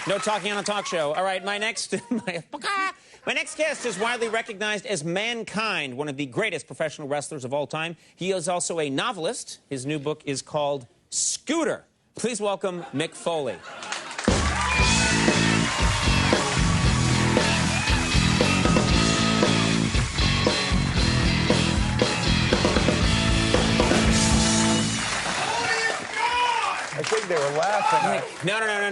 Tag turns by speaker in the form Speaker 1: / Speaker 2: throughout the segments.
Speaker 1: No talking on a talk show. All right, my next guest is widely recognized as Mankind, one of the greatest professional wrestlers of all time. He is also a novelist. His new book is called Scooter. Please welcome Mick Foley.
Speaker 2: I think they were laughing.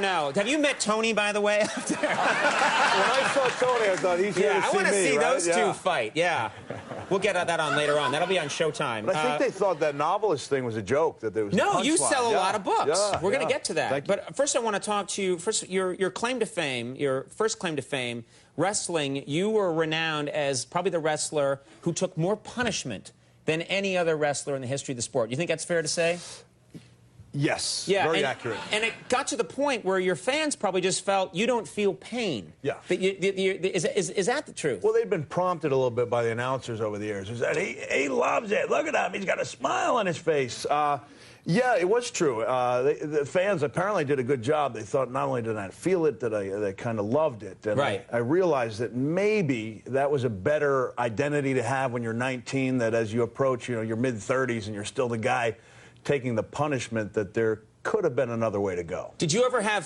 Speaker 1: No. Have you met Tony, by the way?
Speaker 2: When I saw Tony, I thought he's here to see me,
Speaker 1: I want to see
Speaker 2: right?
Speaker 1: those two fight. Yeah. We'll get that on later on. That'll be on Showtime.
Speaker 2: But I think they thought that novelist thing was a joke, that there was
Speaker 1: No, you sell a lot of books.
Speaker 2: Yeah,
Speaker 1: We're going to get to that.
Speaker 2: Thank you.
Speaker 1: But first I want to talk to you. First, your claim to fame, your first claim to fame, wrestling, you were renowned as probably the wrestler who took more punishment than any other wrestler in the history of the sport. You think that's fair to say?
Speaker 2: Yes,
Speaker 1: yeah,
Speaker 2: very accurate.
Speaker 1: And it got to the point where your fans probably just felt you don't feel pain.
Speaker 2: Yeah.
Speaker 1: But is that the truth?
Speaker 2: Well, they've been prompted a little bit by the announcers over the years. Is that he loves it. Look at him. He's got a smile on his face. Yeah, it was true. The fans apparently did a good job. They thought not only did I feel it, that they kind of loved it. And
Speaker 1: right.
Speaker 2: I realized that maybe that was a better identity to have when you're 19, that as you approach, your mid-30s and you're still the guy taking the punishment, that there could have been another way to go.
Speaker 1: Did you ever have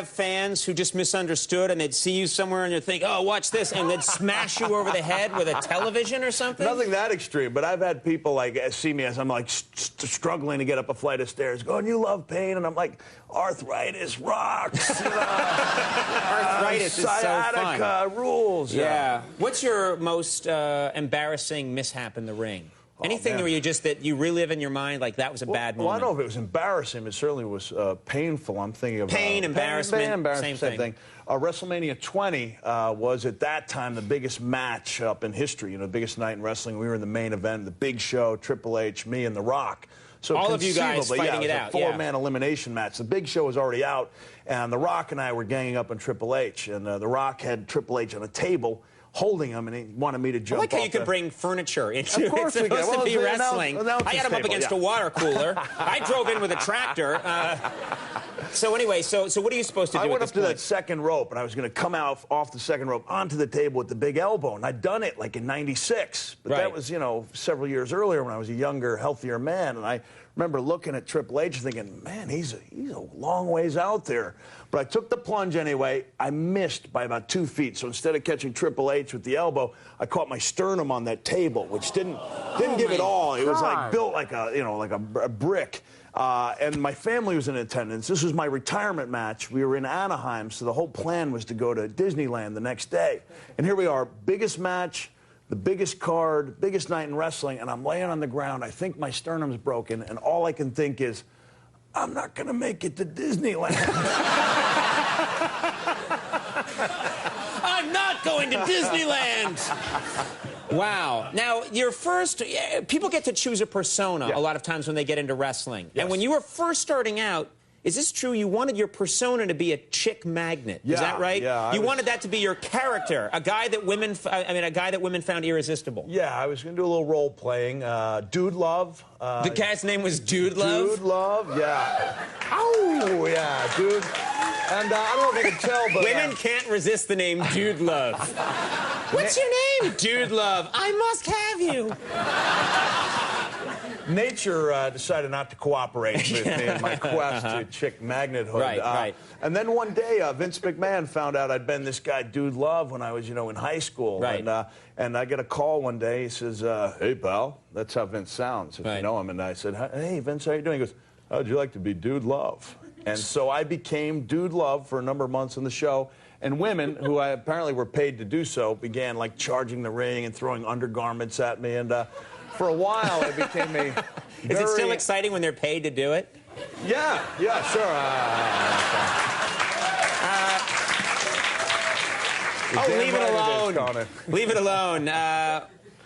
Speaker 1: fans who just misunderstood and they'd see you somewhere and they'd think, oh, watch this, and they'd smash you over the head with a television or something?
Speaker 2: Nothing that extreme, but I've had people see me as I'm struggling to get up a flight of stairs going, you love pain, and I'm like, arthritis rocks.
Speaker 1: Arthritis is so fun.
Speaker 2: Sciatica rules.
Speaker 1: Yeah. What's your most embarrassing mishap in the ring? Anything where you relive in your mind, like that was a bad moment?
Speaker 2: Well, I don't know if it was embarrassing. It certainly was painful. I'm thinking of
Speaker 1: pain, embarrassment,
Speaker 2: same thing. WrestleMania 20 was at that time the biggest match up in history. The biggest night in wrestling. We were in the main event, the Big Show, Triple H, me, and The Rock. So
Speaker 1: all of you guys fighting it out.
Speaker 2: A four-man elimination match. The Big Show was already out, and The Rock and I were ganging up on Triple H, and The Rock had Triple H on a table, holding him, and he wanted me to jump.
Speaker 1: I like how you could bring furniture into
Speaker 2: it. Of course,
Speaker 1: it's supposed to be wrestling. I had him up against
Speaker 2: a
Speaker 1: water cooler. I drove in with a tractor. So anyway, so what are you supposed to do?
Speaker 2: I went up to that second rope, and I was going to come out off the second rope onto the table with the big elbow, and I'd done it like in '96, but that was several years earlier when I was a younger, healthier man, and I remember looking at Triple H thinking, man, he's a long ways out there. But I took the plunge anyway. I missed by about 2 feet. So instead of catching Triple H with the elbow, I caught my sternum on that table, which didn't give it all. It was like built like a brick. And my family was in attendance. This was my retirement match. We were in Anaheim, so the whole plan was to go to Disneyland the next day. And here we are, biggest match, the biggest card, biggest night in wrestling, and I'm laying on the ground. I think my sternum's broken, and all I can think is, I'm not going to make it to Disneyland.
Speaker 1: I'm not going to Disneyland! Wow. Now, people get to choose a persona a lot of times when they get into wrestling. Yes. And when you were first starting out, is this true? You wanted your persona to be a chick magnet. Is that right?
Speaker 2: Yeah.
Speaker 1: You wanted that to be your character, a guy that women found irresistible.
Speaker 2: Yeah, I was going to do a little role playing. Dude Love.
Speaker 1: The guy's name was Dude Love?
Speaker 2: Dude Love, yeah. Oh, yeah, dude. And I don't know if you can tell, but
Speaker 1: women can't resist the name Dude Love. What's your name? Dude Love. I must have you.
Speaker 2: Nature decided not to cooperate with me in my quest to chick magnethood.
Speaker 1: Right.
Speaker 2: And then one day, Vince McMahon found out I'd been this guy, Dude Love, when I was, in high school.
Speaker 1: Right.
Speaker 2: And I get a call one day. He says, hey, pal. That's how Vince sounds, if you know him. And I said, hey, Vince, how you doing? He goes, how'd you like to be Dude Love? And so I became Dude Love for a number of months on the show. And women, who I apparently were paid to do so, began, charging the ring and throwing undergarments at me. And for a while, it became a
Speaker 1: Is it still exciting when they're paid to do it?
Speaker 2: Yeah, sure.
Speaker 1: Leave it alone. Leave it alone.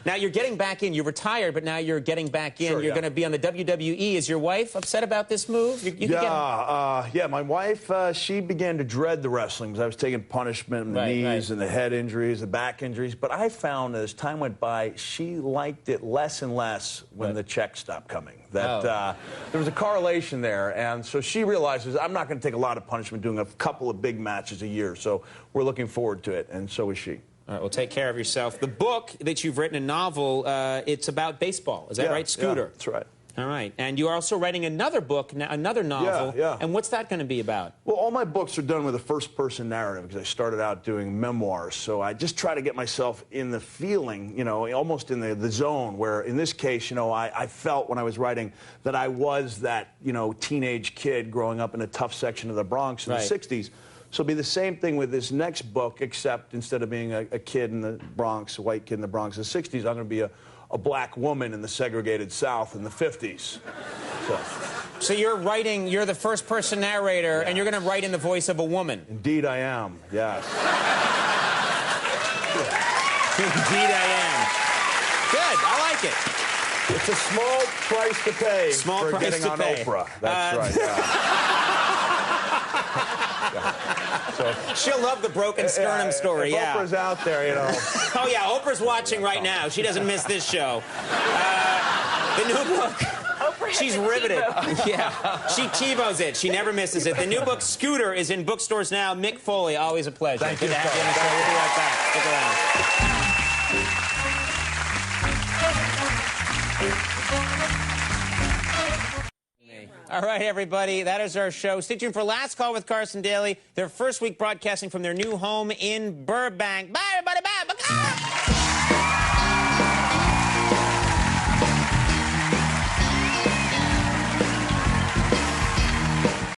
Speaker 1: Now you're getting back in. You retired, but now you're getting back in.
Speaker 2: Sure,
Speaker 1: You're going to be on the WWE. Is your wife upset about this move?
Speaker 2: Yeah, my wife, she began to dread the wrestling because I was taking punishment, the knees and the head injuries, the back injuries. But I found as time went by, she liked it less and less when the checks stopped coming. That there was a correlation there, and so she realizes I'm not going to take a lot of punishment doing a couple of big matches a year. So we're looking forward to it, and so is she.
Speaker 1: All right, well, take care of yourself. The book that you've written, a novel, it's about baseball. Is that right? Scooter.
Speaker 2: Yeah, that's right.
Speaker 1: All right. And you're also writing another book, another novel.
Speaker 2: Yeah.
Speaker 1: And what's that going to be about?
Speaker 2: Well, all my books are done with a first-person narrative because I started out doing memoirs. So I just try to get myself in the feeling, you know, almost in the zone where, in this case, you know, I felt when I was writing that I was that, you know, teenage kid growing up in a tough section of the Bronx in the 60s. So it'll be the same thing with this next book, except instead of being a kid in the Bronx, a white kid in the Bronx in the 60s, I'm going to be a black woman in the segregated South in the 50s.
Speaker 1: So you're writing, you're the first-person narrator, and you're going to write in the voice of a woman.
Speaker 2: Indeed I am, yes.
Speaker 1: Indeed I am. Good, I like it.
Speaker 2: It's a small price to pay for getting on Oprah. That's right, yeah. So,
Speaker 1: she'll love the broken sternum story,
Speaker 2: if Oprah's out there, you know.
Speaker 1: Oh, yeah, Oprah's watching right now. She doesn't miss this show. The new book, she's riveted. Yeah, she TiVos it. She never misses it. The new book, Scooter, is in bookstores now. Mick Foley, always a pleasure.
Speaker 2: Thank you.
Speaker 1: Good to have you on the show. We'll be right back. Stick around. All right, everybody, that is our show. Stay tuned for Last Call with Carson Daly, their first week broadcasting from their new home in Burbank. Bye, everybody. Bye. Bye.